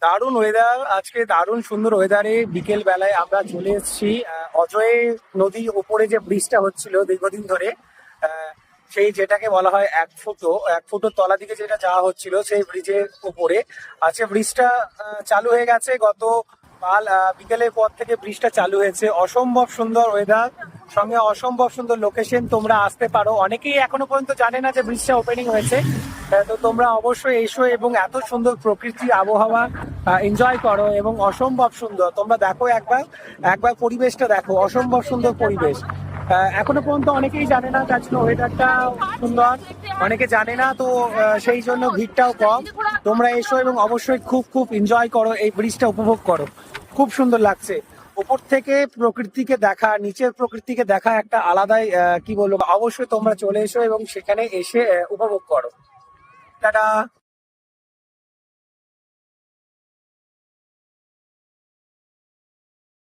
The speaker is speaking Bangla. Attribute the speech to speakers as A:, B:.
A: দারুণ ওয়েদার আজকে, দারুণ সুন্দর ওয়েদারে বিকেল বেলায় আমরা চলে এসেছি অজয় নদীর ওপরে যে ব্রিজটা হচ্ছিল দীর্ঘদিন ধরে। আহ, সেই যেটাকে বলা হয় এক ফুটোর তলা দিকে যেটা যাওয়া হচ্ছিল সেই ব্রিজের উপরে। আজকে ব্রিজটা চালু হয়ে গেছে গত কাল বিকেলের পর থেকে ব্রিজটা চালু হয়েছে। অসম্ভব সুন্দর ওয়েদার, সঙ্গে অসম্ভব সুন্দর লোকেশন। তোমরা আসতে পারো, অনেকেই এখনো পর্যন্ত জানে না যে ব্রিজটা ওপেনিং হয়েছে। তো তোমরা অবশ্যই এসো এবং এত সুন্দর প্রকৃতি আবহাওয়া এনজয় করো এবং অসম্ভব সুন্দর। তোমরা দেখো একবার, একবার পরিবেশটা দেখো, অসম্ভব সুন্দর পরিবেশ। এখনো পর্যন্ত অনেকেই জানে না, তার জন্য ওয়েদারটা সুন্দর, অনেকে জানে না তো সেই জন্য ভিড়টাও কম। তোমরা এসো এবং অবশ্যই খুব খুব এনজয় করো, এই ব্রিজটা উপভোগ করো। খুব সুন্দর লাগছে উপর থেকে প্রকৃতিকে দেখা, নিচের প্রকৃতিকে দেখা একটা আলাদাই কি বলবো। অবশ্যই তোমরা চলে এসো এবং সেখানে এসে উপভোগ করো। টাটা।